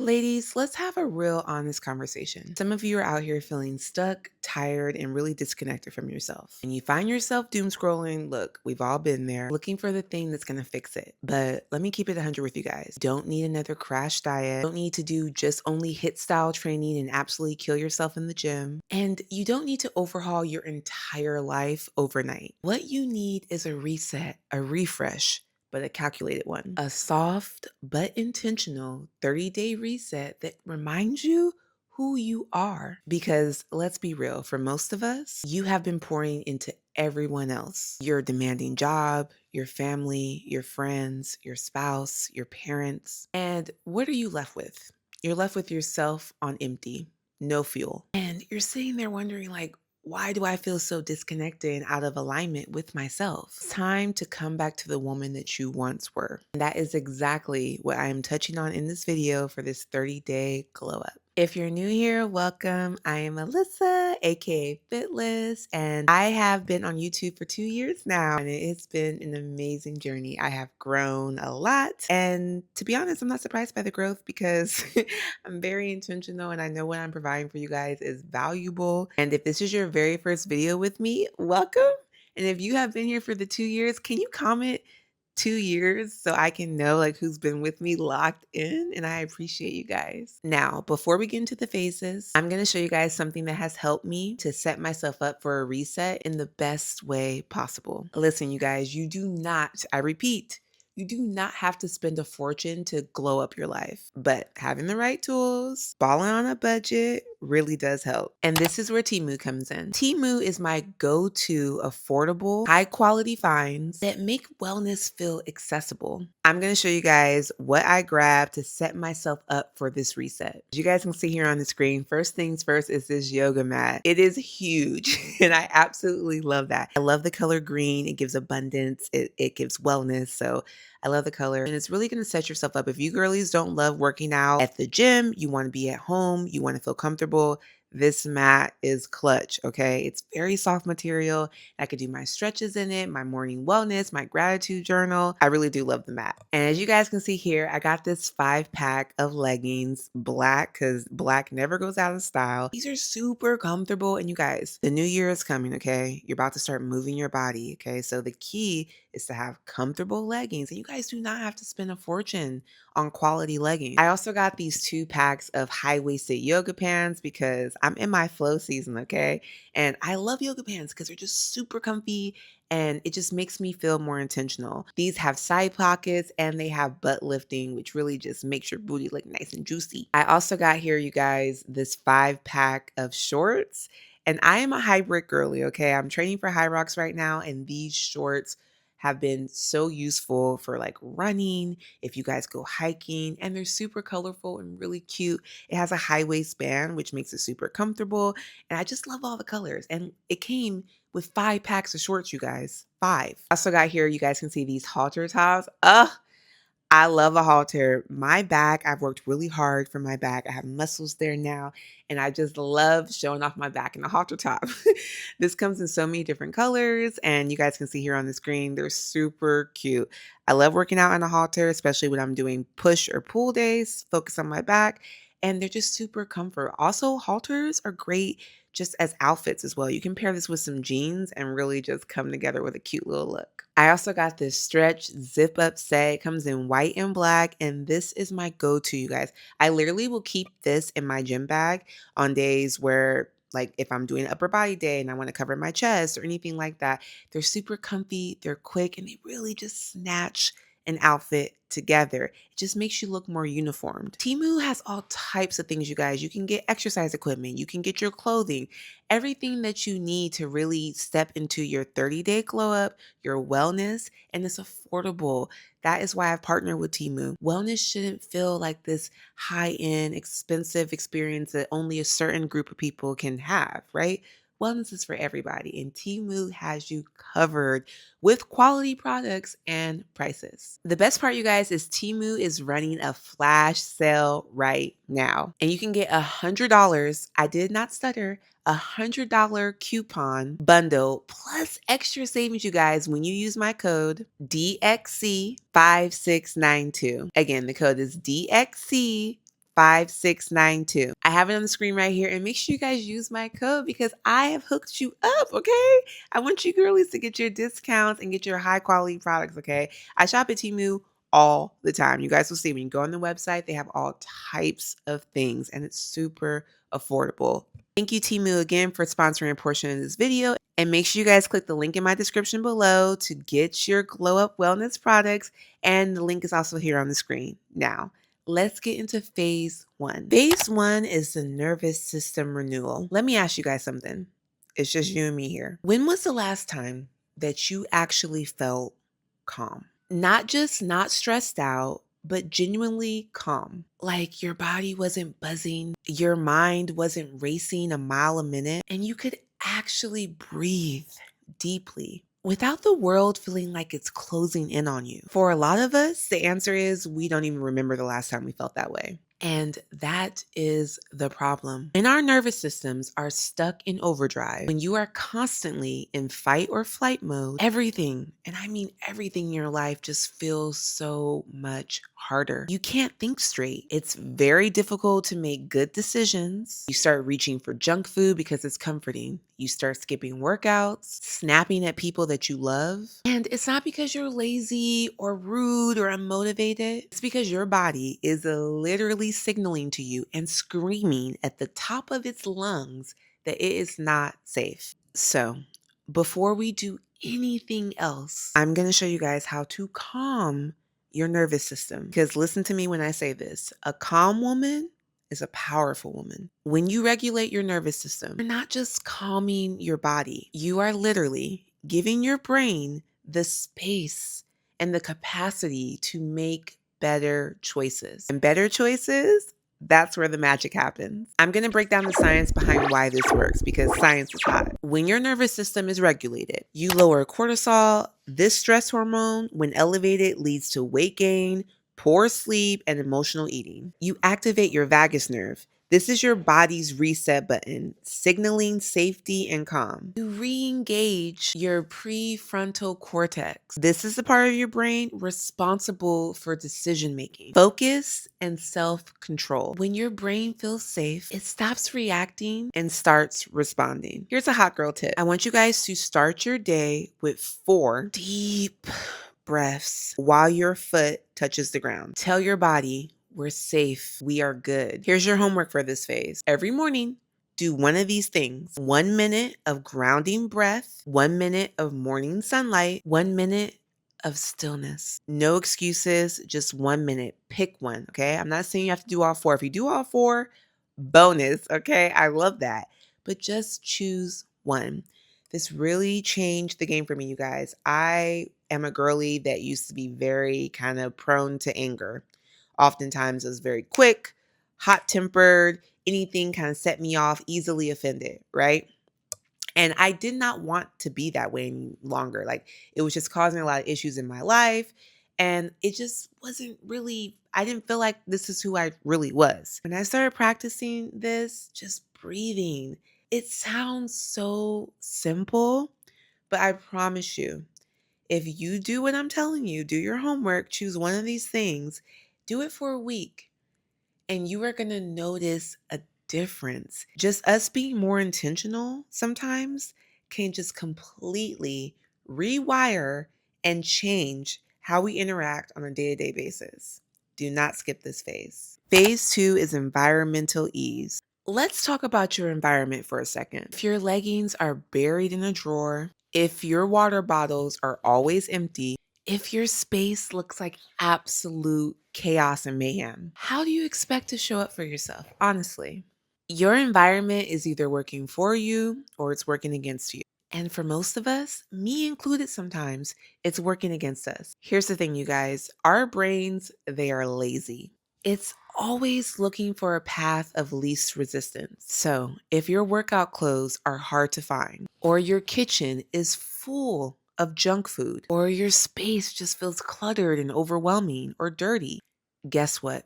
Ladies, let's have a real honest conversation. Some of you are out here feeling stuck, tired, and really disconnected from yourself. And you find yourself doom scrolling. Look, we've all been there, looking for the thing that's going to fix it. But let me keep it 100 with you guys. Don't need another crash diet. Don't need to do just only HIIT style training and absolutely kill yourself in the gym. And you don't need to overhaul your entire life overnight. What you need is a reset, a refresh, but a calculated one. A soft but intentional 30-day reset that reminds you who you are. Because let's be real, for most of us, you have been pouring into everyone else. Your demanding job, your family, your friends, your spouse, your parents. And what are you left with? You're left with yourself on empty, no fuel. And you're sitting there wondering, like, why do I feel so disconnected and out of alignment with myself? It's time to come back to the woman that you once were. And that is exactly what I am touching on in this video for this 30-day glow up. If you're new here, welcome. I am Alyssa, aka FitLyss, and I have been on YouTube for 2 years now, and it's been an amazing journey. I have grown a lot, and to be honest, I'm not surprised by the growth because I'm very intentional, and I know what I'm providing for you guys is valuable. And if this is your very first video with me, welcome. And if you have been here for the 2 years, can you comment 2 years so I can know like who's been with me locked in? And I appreciate you guys. Now, before we get into the phases, I'm going to show you guys something that has helped me to set myself up for a reset in the best way possible. Listen, you guys, you do not, I repeat, you do not have to spend a fortune to glow up your life, but having the right tools, balling on a budget really does help. And this is where Temu comes in. Temu is my go-to affordable, high quality finds that make wellness feel accessible. I'm going to show you guys what I grabbed to set myself up for this reset. As you guys can see here on the screen, first things first is this yoga mat. It is huge and I absolutely love that. I love the color green. It gives abundance. It gives wellness. So I love the color, and it's really going to set yourself up. If you girlies don't love working out at the gym, you want to be at home, you want to feel comfortable, this mat is clutch, okay? It's very soft material. I could do my stretches in it, my morning wellness, my gratitude journal. I really do love the mat. And as you guys can see here, I got this 5-pack of leggings, black, because black never goes out of style. These are super comfortable. And you guys, the new year is coming, okay? You're about to start moving your body, okay? So the key is to have comfortable leggings. And you guys do not have to spend a fortune on quality leggings. I also got these 2 packs of high-waisted yoga pants because I'm in my flow season, okay? And I love yoga pants because they're just super comfy and it just makes me feel more intentional. These have side pockets and they have butt lifting, which really just makes your booty look nice and juicy. I also got here, you guys, this 5-pack of shorts. And I am a hybrid girly, okay? I'm training for High Rocks right now, and these shorts have been so useful for like running, if you guys go hiking, and they're super colorful and really cute. It has a high waistband, which makes it super comfortable. And I just love all the colors. And it came with 5 packs of shorts, you guys. 5. I also got here, you guys can see these halter tops. I love a halter. My back, I've worked really hard for my back. I have muscles there now, and I just love showing off my back in a halter top. This comes in so many different colors, and you guys can see here on the screen, they're super cute. I love working out in a halter, especially when I'm doing push or pull days, focus on my back, and they're just super comfort. Also, halters are great just as outfits as well. You can pair this with some jeans and really just come together with a cute little look. I also got this stretch zip up set. It comes in white and black, and this is my go-to, you guys. I literally will keep this in my gym bag on days where, like, if I'm doing an upper body day and I want to cover my chest or anything like that. They're super comfy, they're quick, and they really just snatch an outfit together. It just makes you look more uniformed. Temu has all types of things, you guys. You can get exercise equipment, you can get your clothing, everything that you need to really step into your 30-day glow up, your wellness, and it's affordable. That is why I've partnered with Temu. Wellness shouldn't feel like this high-end, expensive experience that only a certain group of people can have, right? Wellness is for everybody, and Temu has you covered with quality products and prices. The best part, you guys, is Temu is running a flash sale right now, and you can get $100. I did not stutter. $100 coupon bundle plus extra savings, you guys, when you use my code DXC5692. Again, the code is DXC 5692. I have it on the screen right here, and make sure you guys use my code because I have hooked you up, okay? I want you girlies to get your discounts and get your high quality products, okay? I shop at Temu all the time. You guys will see when you go on the website, they have all types of things and it's super affordable. Thank you, Temu, again for sponsoring a portion of this video. And make sure you guys click the link in my description below to get your Glow Up Wellness products. And the link is also here on the screen. Now, let's get into phase one. Phase one is the nervous system renewal. Let me ask you guys something. It's just you and me here. When was the last time that you actually felt calm? Not just not stressed out, but genuinely calm. Like your body wasn't buzzing, your mind wasn't racing a mile a minute, and you could actually breathe deeply without the world feeling like it's closing in on you. For a lot of us, the answer is we don't even remember the last time we felt that way. And that is the problem. When our nervous systems are stuck in overdrive, when you are constantly in fight or flight mode, everything, and I mean everything in your life just feels so much harder. You can't think straight. It's very difficult to make good decisions. You start reaching for junk food because it's comforting. You start skipping workouts, snapping at people that you love. And it's not because you're lazy or rude or unmotivated. It's because your body is literally signaling to you and screaming at the top of its lungs that it is not safe. So, before we do anything else, I'm going to show you guys how to calm your nervous system. Because listen to me when I say this, a calm woman is a powerful woman. When you regulate your nervous system, you're not just calming your body, you are literally giving your brain the space and the capacity to make better choices. And better choices, that's where the magic happens. I'm going to break down the science behind why this works because science is hot. When your nervous system is regulated, you lower cortisol. This stress hormone, when elevated, leads to weight gain, poor sleep, and emotional eating. You activate your vagus nerve. This is your body's reset button, signaling safety and calm. You re-engage your prefrontal cortex. This is the part of your brain responsible for decision making, focus, and self-control. When your brain feels safe, it stops reacting and starts responding. Here's a hot girl tip. I want you guys to start your day with 4 deep breaths while your foot touches the ground. Tell your body, we're safe. We are good. Here's your homework for this phase. Every morning, do one of these things. 1 minute of grounding breath, 1 minute of morning sunlight, 1 minute of stillness. No excuses, just 1 minute. Pick one, okay? I'm not saying you have to do all 4. If you do all 4, bonus, okay? I love that. But just choose one. This really changed the game for me, you guys. I am a girly that used to be very kind of prone to anger. Oftentimes I was very quick, hot-tempered, anything kind of set me off, easily offended, right? And I did not want to be that way any longer. Like it was just causing a lot of issues in my life. And it just wasn't really, I didn't feel like this is who I really was. When I started practicing this, just breathing, it sounds so simple, but I promise you, if you do what I'm telling you, do your homework, choose one of these things, do it for a week, and you are going to notice a difference. Just us being more intentional sometimes can just completely rewire and change how we interact on a day-to-day basis. Do not skip this phase. Phase 2 is environmental ease. Let's talk about your environment for a second. If your leggings are buried in a drawer, if your water bottles are always empty, if your space looks like absolute chaos and mayhem, how do you expect to show up for yourself? Honestly, your environment is either working for you or it's working against you. And for most of us, me included sometimes, it's working against us. Here's the thing, you guys, our brains, they are lazy. It's always looking for a path of least resistance. So if your workout clothes are hard to find, or your kitchen is full of junk food, or your space just feels cluttered and overwhelming or dirty, guess what?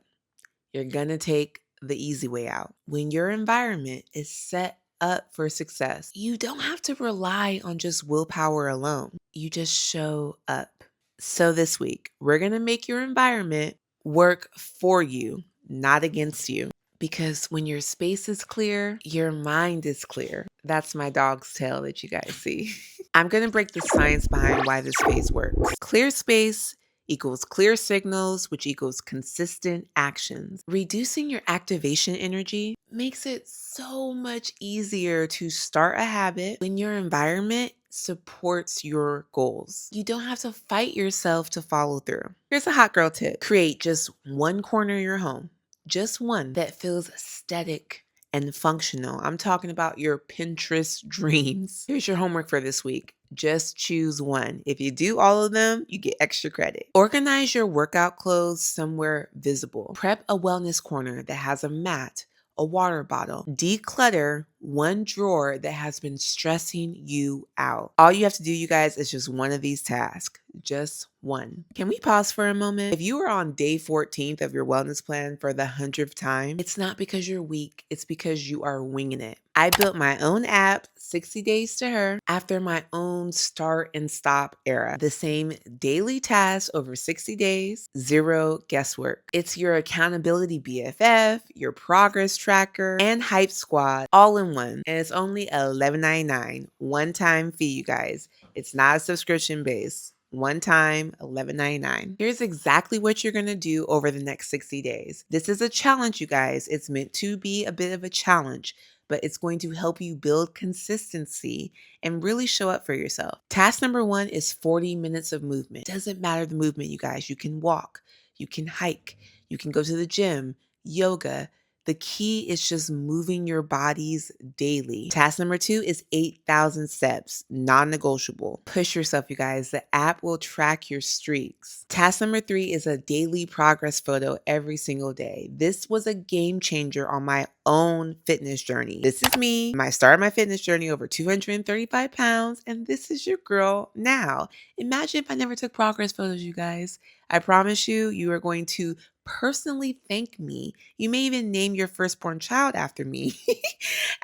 You're gonna take the easy way out. When your environment is set up for success, you don't have to rely on just willpower alone. You just show up. So this week, we're gonna make your environment work for you, not against you. Because when your space is clear, your mind is clear. That's my dog's tail that you guys see. I'm going to break the science behind why this phase works. Clear space equals clear signals, which equals consistent actions. Reducing your activation energy makes it so much easier to start a habit when your environment supports your goals. You don't have to fight yourself to follow through. Here's a hot girl tip. Create just one corner of your home, just one that feels aesthetic and functional. I'm talking about your Pinterest dreams. Here's your homework for this week. Just choose one. If you do all of them, you get extra credit. Organize your workout clothes somewhere visible. Prep a wellness corner that has a mat, a water bottle. Declutter one drawer that has been stressing you out. All you have to do, you guys, is just one of these tasks. Just one. Can we pause for a moment? If you are on day 14th of your wellness plan for the 100th time, it's not because you're weak. It's because you are winging it. I built my own app, 60 Days to Her, after my own start and stop era. The same daily tasks over 60 days, zero guesswork. It's your accountability BFF, your progress tracker, and hype squad all in one. And it's only $11.99. One-time fee, you guys. It's not a subscription base. One time, $11.99. Here's exactly what you're going to do over the next 60 days. This is a challenge, you guys. It's meant to be a bit of a challenge, but it's going to help you build consistency and really show up for yourself. Task number 1 is 40 minutes of movement. Doesn't matter the movement, you guys. You can walk, you can hike, you can go to the gym, yoga. The key is just moving your bodies daily. Task number 2 is 8,000 steps, non-negotiable. Push yourself, you guys. The app will track your streaks. Task number 3 is a daily progress photo every single day. This was a game changer on my own fitness journey. This is me. I started my fitness journey over 235 pounds, and this is your girl now. Imagine if I never took progress photos, you guys. I promise you, you are going to personally thank me. You may even name your firstborn child after me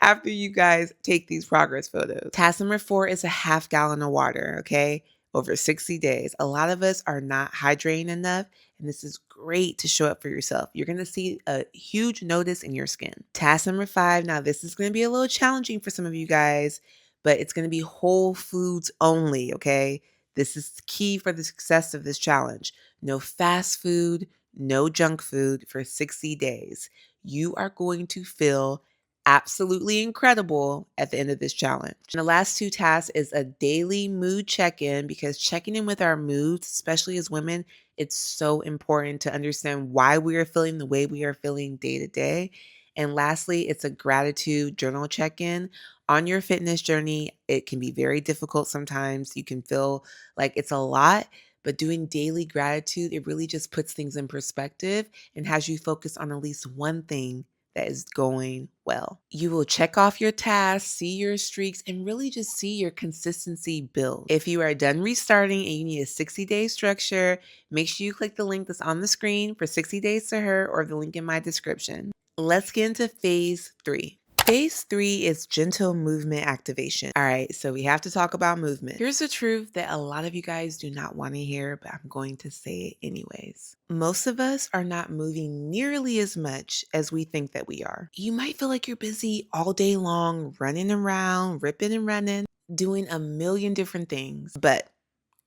after you guys take these progress photos. Task number 4 is a half gallon of water, okay? Over 60 days. A lot of us are not hydrating enough, and this is great to show up for yourself. You're going to see a huge notice in your skin. Task number 5. Now, this is going to be a little challenging for some of you guys, but it's going to be whole foods only, okay? This is key for the success of this challenge. No fast food, no junk food for 60 days. You are going to feel absolutely incredible at the end of this challenge. And the last 2 tasks is a daily mood check-in, because checking in with our moods, especially as women, it's so important to understand why we are feeling the way we are feeling day to day. And lastly, it's a gratitude journal check-in. On your fitness journey, it can be very difficult sometimes. You can feel like it's a lot, but doing daily gratitude, it really just puts things in perspective and has you focus on at least one thing that is going well. You will check off your tasks, see your streaks, and really just see your consistency build. If you are done restarting and you need a 60-day structure, make sure you click the link that's on the screen for 60 Days to Her, or the link in my description. Let's get into phase 3. Phase 3 is gentle movement activation. All right, so we have to talk about movement. Here's the truth that a lot of you guys do not want to hear, but I'm going to say it anyways. Most of us are not moving nearly as much as we think that we are. You might feel like you're busy all day long, running around, ripping and running, doing a million different things. But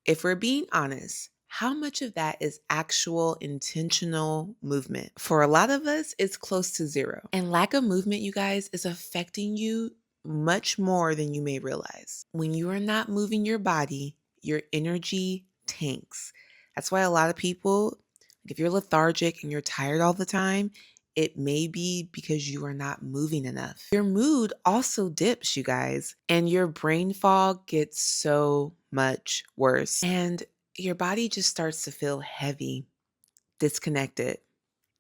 if we're being honest, how much of that is actual intentional movement? For a lot of us, it's close to zero. And lack of movement, you guys, is affecting you much more than you may realize. When you are not moving your body, your energy tanks. That's why a lot of people, if you're lethargic and you're tired all the time, it may be because you are not moving enough. Your mood also dips, you guys, and your brain fog gets so much worse. And your body just starts to feel heavy, disconnected,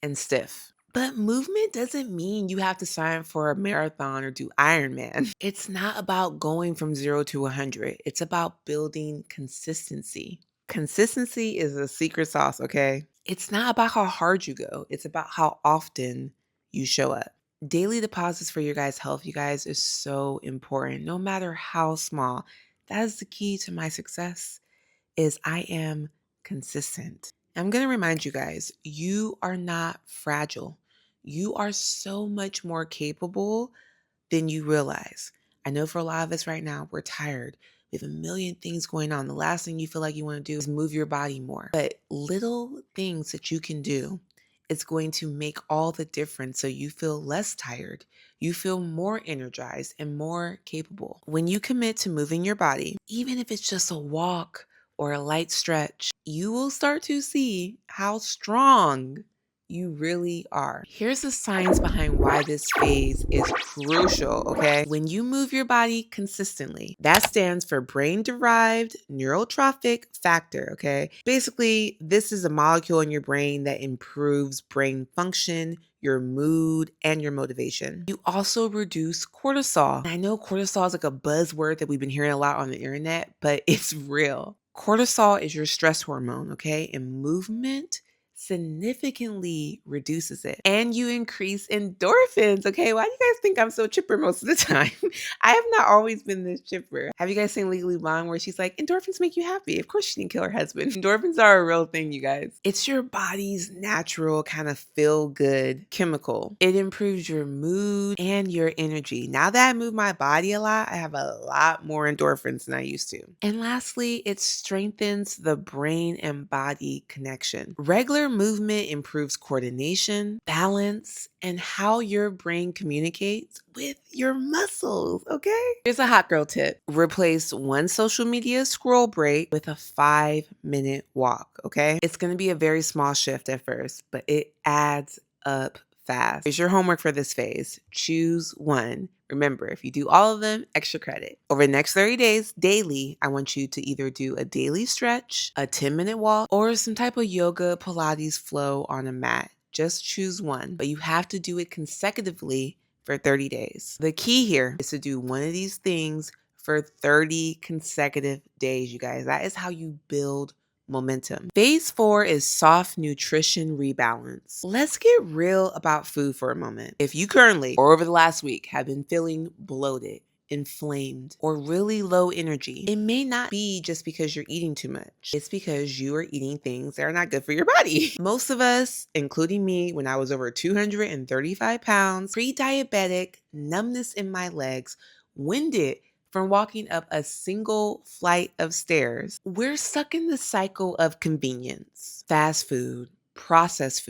and stiff. But movement doesn't mean you have to sign for a marathon or do Ironman. It's not about going from 0 to 100. It's about building consistency. Consistency is a secret sauce, okay? It's not about how hard you go. It's about how often you show up. Daily deposits for your guys' health, you guys, is so important, no matter how small. That is the key to my success. Is I am consistent. I'm going to remind you guys, you are not fragile. You are so much more capable than you realize. I know for a lot of us right now, we're tired. We have a million things going on. The last thing you feel like you want to do is move your body more. But little things that you can do is going to make all the difference so you feel less tired. You feel more energized and more capable. When you commit to moving your body, even if it's just a walk or a light stretch, you will start to see how strong you really are. Here's the science behind why this phase is crucial, okay? When you move your body consistently, that stands for brain-derived neurotrophic factor, okay? Basically, this is a molecule in your brain that improves brain function, your mood, and your motivation. You also reduce cortisol. And I know cortisol is like a buzzword that we've been hearing a lot on the internet, but it's real. Cortisol is your stress hormone, okay? And movement significantly reduces it. And you increase endorphins. Okay, why do you guys think I'm so chipper most of the time? I have not always been this chipper. Have you guys seen Legally Blonde where she's like, endorphins make you happy? Of course she didn't kill her husband. Endorphins are a real thing, you guys. It's your body's natural kind of feel good chemical. It improves your mood and your energy. Now that I move my body a lot, I have a lot more endorphins than I used to. And lastly, it strengthens the brain and body connection. Regular movement improves coordination, balance, and how your brain communicates with your muscles, okay? Here's a hot girl tip. Replace one social media scroll break with a 5-minute walk, okay? It's gonna be a very small shift at first, but it adds up fast. Here's your homework for this phase. Choose one. Remember, if you do all of them, extra credit. Over the next 30 days, daily, I want you to either do a daily stretch, a 10-minute walk, or some type of yoga, Pilates flow on a mat. Just choose one, but you have to do it consecutively for 30 days. The key here is to do one of these things for 30 consecutive days, you guys. That is how you build momentum. Phase 4 is soft nutrition rebalance. Let's get real about food for a moment. If you currently or over the last week have been feeling bloated, inflamed, or really low energy, it may not be just because you're eating too much. It's because you are eating things that are not good for your body. Most of us, including me, when I was over 235 pounds, pre-diabetic, numbness in my legs, winded from walking up a single flight of stairs. We're stuck in the cycle of convenience, fast food, processed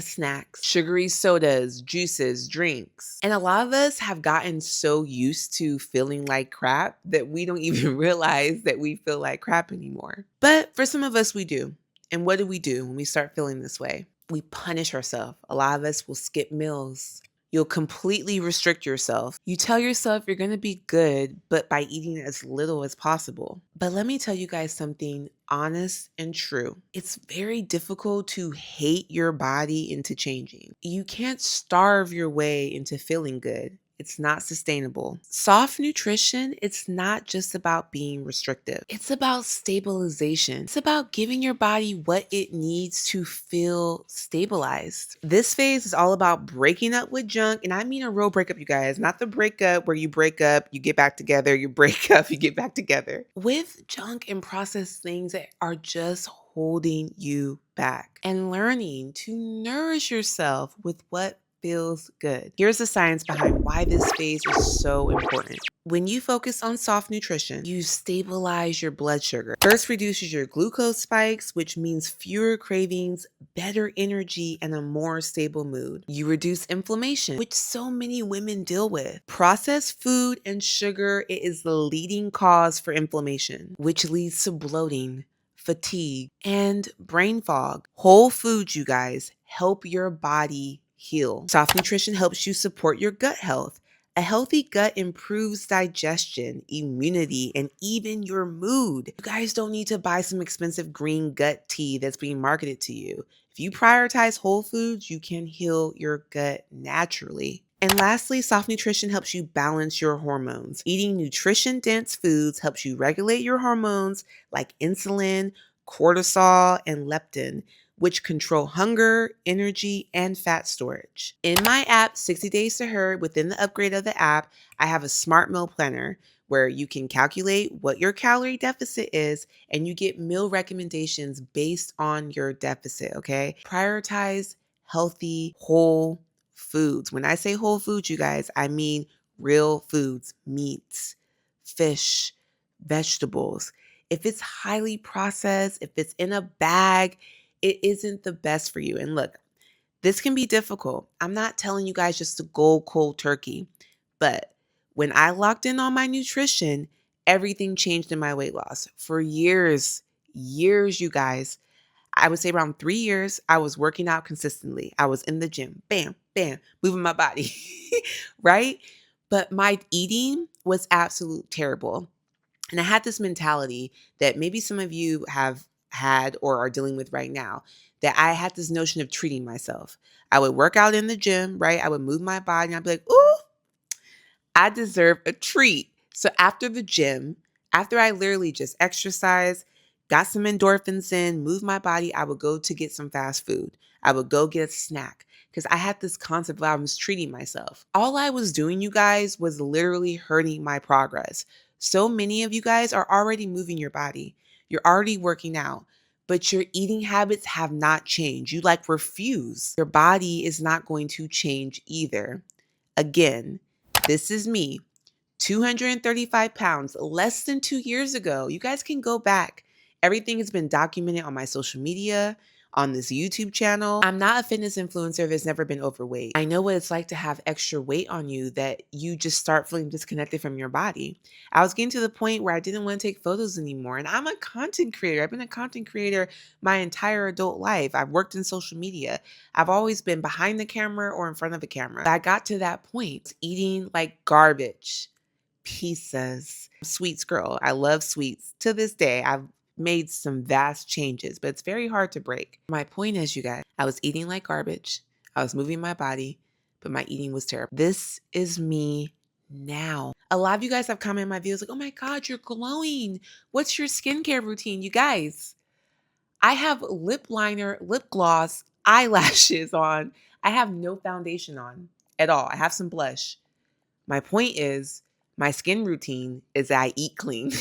snacks, sugary sodas, juices, drinks. And a lot of us have gotten so used to feeling like crap that we don't even realize that we feel like crap anymore. But for some of us, we do. And what do we do when we start feeling this way? We punish ourselves. A lot of us will skip meals. You'll completely restrict yourself. You tell yourself you're going to be good, but by eating as little as possible. But let me tell you guys something honest and true. It's very difficult to hate your body into changing. You can't starve your way into feeling good. It's not sustainable. Soft nutrition, it's not just about being restrictive. It's about stabilization. It's about giving your body what it needs to feel stabilized. This phase is all about breaking up with junk. And I mean a real breakup, you guys, not the breakup where you break up, you get back together, you break up, you get back together. With junk and processed things that are just holding you back. And learning to nourish yourself with what feels good. Here's the science behind why this phase is so important. When you focus on soft nutrition, you stabilize your blood sugar. First reduces your glucose spikes, which means fewer cravings, better energy, and a more stable mood. You reduce inflammation, which so many women deal with. Processed food and sugar, it is the leading cause for inflammation, which leads to bloating, fatigue, and brain fog. Whole foods, you guys, help your body heal. Soft nutrition helps you support your gut health. A healthy gut improves digestion, immunity, and even your mood. You guys don't need to buy some expensive green gut tea that's being marketed to you. If you prioritize whole foods, you can heal your gut naturally. And lastly, soft nutrition helps you balance your hormones. Eating nutrition-dense foods helps you regulate your hormones like insulin, cortisol, and leptin, which control hunger, energy, and fat storage. In my app, 60 Days to Her, within the upgrade of the app, I have a smart meal planner where you can calculate what your calorie deficit is and you get meal recommendations based on your deficit, okay? Prioritize healthy, whole foods. When I say whole foods, you guys, I mean real foods, meats, fish, vegetables. If it's highly processed, if it's in a bag, it isn't the best for you. And look, this can be difficult. I'm not telling you guys just to go cold turkey, but when I locked in on my nutrition, everything changed in my weight loss. For years, you guys, I would say around 3 years, I was working out consistently. I was in the gym, bam, bam, moving my body, right? But my eating was absolute terrible. And I had this mentality that maybe some of you have had or are dealing with right now, that I had this notion of treating myself. I would work out in the gym, right? I would move my body and I'd be like, ooh, I deserve a treat. So after the gym, after I literally just exercised, got some endorphins in, moved my body, I would go to get some fast food. I would go get a snack because I had this concept of I was treating myself. All I was doing, you guys, was literally hurting my progress. So many of you guys are already moving your body. You're already working out, but your eating habits have not changed. You like refuse. Your body is not going to change either. Again, this is me, 235 pounds, less than 2 years ago. You guys can go back. Everything has been documented on my social media, on this YouTube channel. I'm not a fitness influencer that's never been overweight. I know what it's like to have extra weight on you that you just start feeling disconnected from your body. I was getting to the point where I didn't want to take photos anymore. And I'm a content creator. I've been a content creator my entire adult life. I've worked in social media. I've always been behind the camera or in front of a camera. I got to that point eating like garbage. Pizzas. Sweets girl. I love sweets. To this day, I've made some vast changes, but it's very hard to break. My point is, you guys, I was eating like garbage. I was moving my body, but my eating was terrible. This is me now. A lot of you guys have commented in my videos like, oh my God, you're glowing. What's your skincare routine? You guys, I have lip liner, lip gloss, eyelashes on. I have no foundation on at all. I have some blush. My point is, my skin routine is that I eat clean.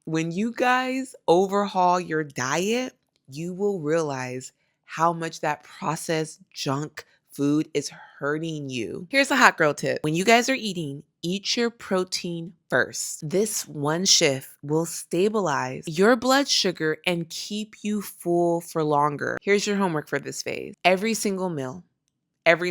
When you guys overhaul your diet, you will realize how much that processed junk food is hurting you. Here's a hot girl tip. When you guys are eating, eat your protein first. This one shift will stabilize your blood sugar and keep you full for longer. Here's your homework for this phase. Every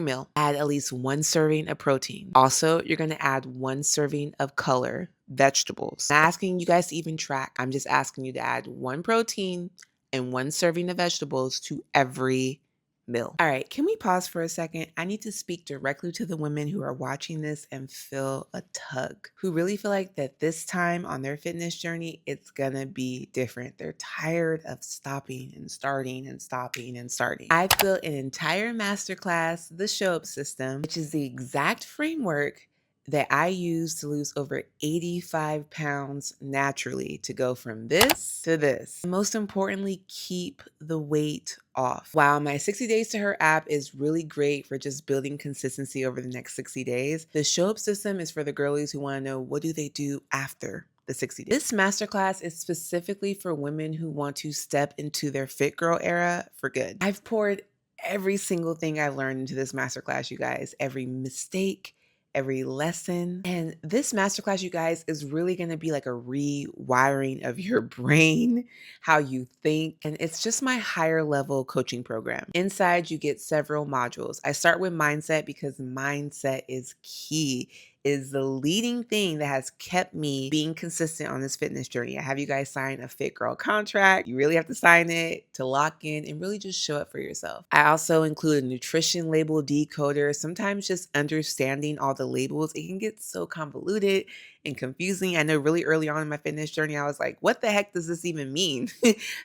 meal, add at least 1 serving of protein. Also, you're gonna add 1 serving of color, vegetables. I'm not asking you guys to even track. I'm just asking you to add 1 protein and 1 serving of vegetables to every meal. All right, can we pause for a second? I need to speak directly to the women who are watching this and feel a tug, who really feel like that this time on their fitness journey, it's gonna be different. They're tired of stopping and starting and stopping and starting. I've built an entire masterclass, the Show Up System, which is the exact framework that I use to lose over 85 pounds naturally, to go from this to this. Most importantly, keep the weight off. While my 60 Days to Her app is really great for just building consistency over the next 60 days, the Show Up System is for the girlies who want to know, what do they do after the 60 days? This masterclass is specifically for women who want to step into their fit girl era for good. I've poured every single thing I've learned into this masterclass, you guys. Every mistake, every lesson. And this masterclass, you guys, is really going to be like a rewiring of your brain, how you think. And it's just my higher level coaching program. Inside, you get several modules. I start with mindset because mindset is key, is the leading thing that has kept me being consistent on this fitness journey. I have you guys sign a Fit Girl contract. You really have to sign it to lock in and really just show up for yourself. I also include a nutrition label decoder. Sometimes just understanding all the labels, it can get so convoluted and confusing. I know really early on in my fitness journey, I was like, what the heck does this even mean?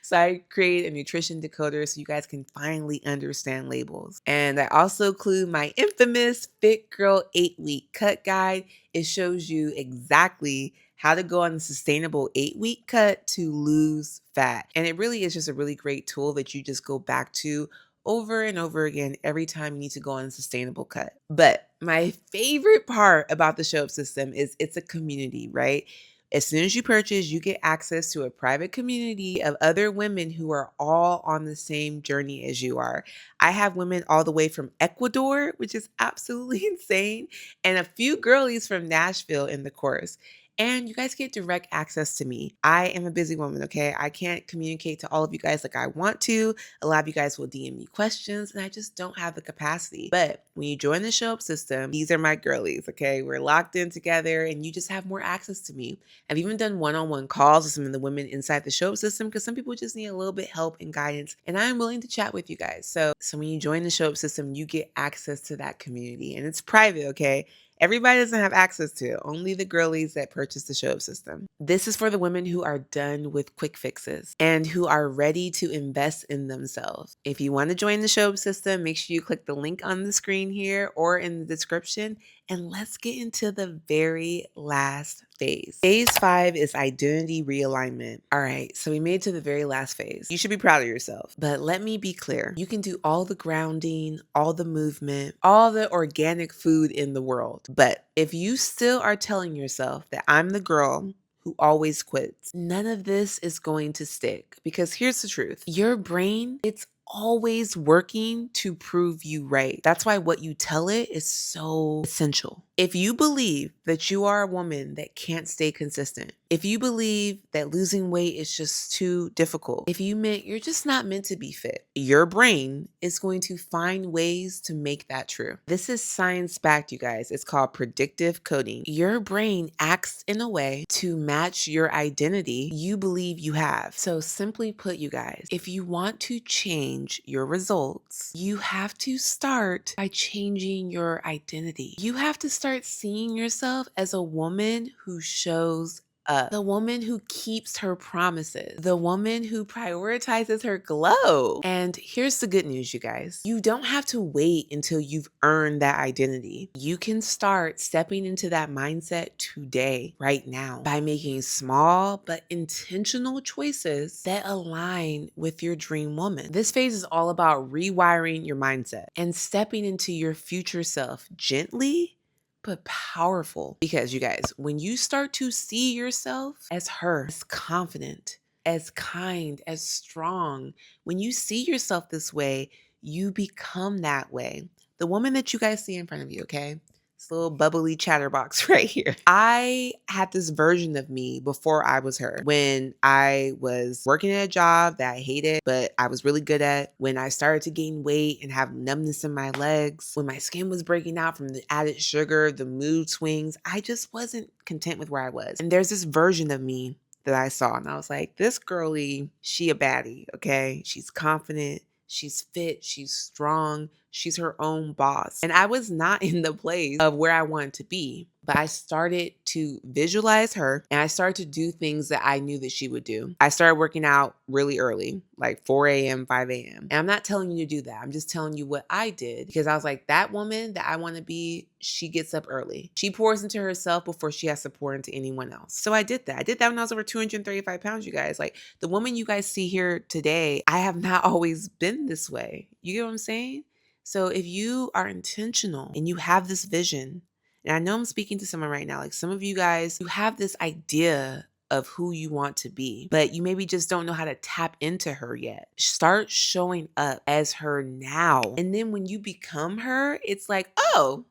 So I created a nutrition decoder so you guys can finally understand labels. And I also include my infamous Fit Girl 8-week cut guide. It shows you exactly how to go on a sustainable 8-week cut to lose fat. And it really is just a really great tool that you just go back to over and over again every time you need to go on a sustainable cut. But my favorite part about the Show Up System is it's a community, right? As soon as you purchase, you get access to a private community of other women who are all on the same journey as you are. I have women all the way from Ecuador, which is absolutely insane, and a few girlies from Nashville in the course. And you guys get direct access to me. I am a busy woman, okay? I can't communicate to all of you guys like I want to. A lot of you guys will DM me questions, and I just don't have the capacity. But when you join the Show Up system, these are my girlies, okay? We're locked in together, and you just have more access to me. I've even done one-on-one calls with some of the women inside the Show Up system because some people just need a little bit help and guidance, and I'm willing to chat with you guys. So when you join the Show Up system, you get access to that community, and it's private, okay? Everybody doesn't have access to it, only the girlies that purchase the Show Up system. This is for the women who are done with quick fixes and who are ready to invest in themselves. If you want to join the Show Up system, make sure you click the link on the screen here or in the description, and let's get into the very last phase. Phase 5 is identity realignment. All right, so we made it to the very last phase. You should be proud of yourself, but let me be clear. You can do all the grounding, all the movement, all the organic food in the world. But if you still are telling yourself that I'm the girl who always quits, none of this is going to stick, because here's the truth. Your brain, it's always working to prove you right. That's why what you tell it is so essential. If you believe that you are a woman that can't stay consistent, if you believe that losing weight is just too difficult, if you're just not meant to be fit, your brain is going to find ways to make that true. This is science-backed, you guys. It's called predictive coding. Your brain acts in a way to match your identity you believe you have. So simply put, you guys, if you want to change your results, you have to start by changing your identity. You have to start seeing yourself as a woman who shows up, the woman who keeps her promises, the woman who prioritizes her glow. And here's the good news, you guys. You don't have to wait until you've earned that identity. You can start stepping into that mindset today, right now, by making small but intentional choices that align with your dream woman. This phase is all about rewiring your mindset and stepping into your future self gently but powerful. Because you guys, when you start to see yourself as her, as confident, as kind, as strong, when you see yourself this way, you become that way. The woman that you guys see in front of you, okay? This little bubbly chatterbox right here. I had this version of me before I was her. When I was working at a job that I hated, but I was really good at. When I started to gain weight and have numbness in my legs. When my skin was breaking out from the added sugar, the mood swings. I just wasn't content with where I was. And there's this version of me that I saw. And I was like, this girlie, she a baddie, okay? She's confident. She's fit, she's strong, she's her own boss. And I was not in the place of where I wanted to be, but I started to visualize her and I started to do things that I knew that she would do. I started working out really early, like 4 a.m., 5 a.m. And I'm not telling you to do that. I'm just telling you what I did, because I was like, that woman that I want to be, she gets up early. She pours into herself before she has to pour into anyone else. So I did that. I did that when I was over 235 pounds, you guys. Like, the woman you guys see here today, I have not always been this way. You get what I'm saying? So if you are intentional and you have this vision, and I know I'm speaking to someone right now, like some of you guys, you have this idea of who you want to be, but you maybe just don't know how to tap into her yet. Start showing up as her now. And then when you become her, it's like, oh,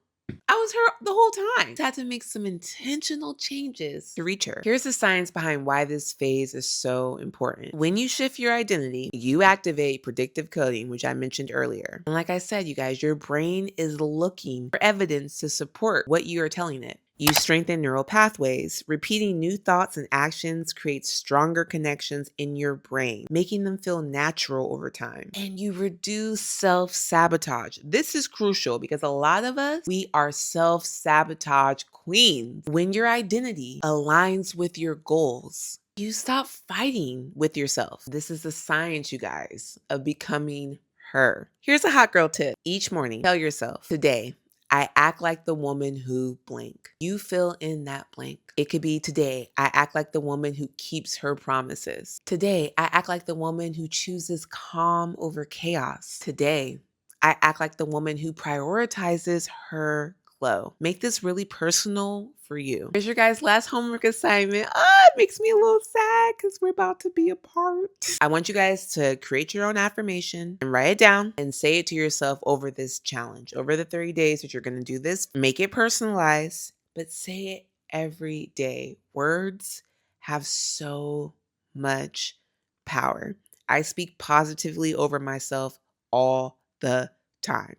I was her the whole time. I had to make some intentional changes to reach her. Here's the science behind why this phase is so important. When you shift your identity, you activate predictive coding, which I mentioned earlier. And like I said, you guys, your brain is looking for evidence to support what you are telling it. You strengthen neural pathways. Repeating new thoughts and actions creates stronger connections in your brain, making them feel natural over time. And you reduce self-sabotage. This is crucial because a lot of us, we are self-sabotage queens. When your identity aligns with your goals, you stop fighting with yourself. This is the science, you guys, of becoming her. Here's a hot girl tip. Each morning, tell yourself, today, I act like the woman who blank. You fill in that blank. It could be, today, I act like the woman who keeps her promises. Today, I act like the woman who chooses calm over chaos. Today, I act like the woman who prioritizes her glow. Make this really personal for you. Here's your guys' last homework assignment. It makes me a little sad because we're about to be apart. I want you guys to create your own affirmation and write it down and say it to yourself over this challenge. Over the 30 days that you're going to do this, make it personalized, but say it every day. Words have so much power. I speak positively over myself all the time.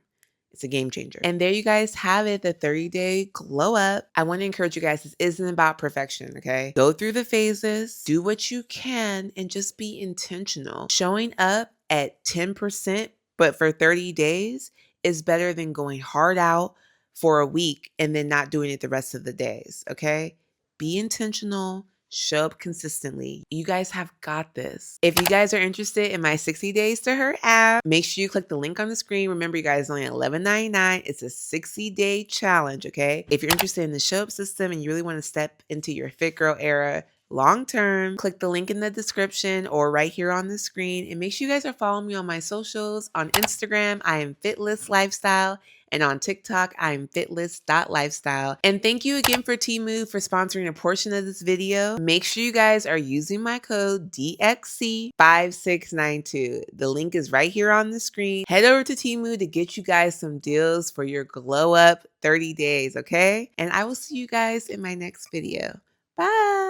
It's a game changer. And there you guys have it, the 30-day glow up. I want to encourage you guys, this isn't about perfection, okay? Go through the phases, do what you can, and just be intentional. Showing up at 10%, but for 30 days is better than going hard out for a week and then not doing it the rest of the days, okay? Be intentional. Show up consistently. You guys have got this. If you guys are interested in my 60 Days to Her app, make sure you click the link on the screen. Remember, you guys, it's only $11.99. It's a 60-day challenge, okay? If you're interested in the show up system and you really want to step into your fit girl era long term, click the link in the description or right here on the screen. And make sure you guys are following me on my socials. On Instagram, I am FitLyssLifestyle. And on TikTok, I'm FitLyss.lifestyle. And thank you again for Temu for sponsoring a portion of this video. Make sure you guys are using my code DXC5692. The link is right here on the screen. Head over to Temu to get you guys some deals for your glow up 30 days, okay? And I will see you guys in my next video. Bye.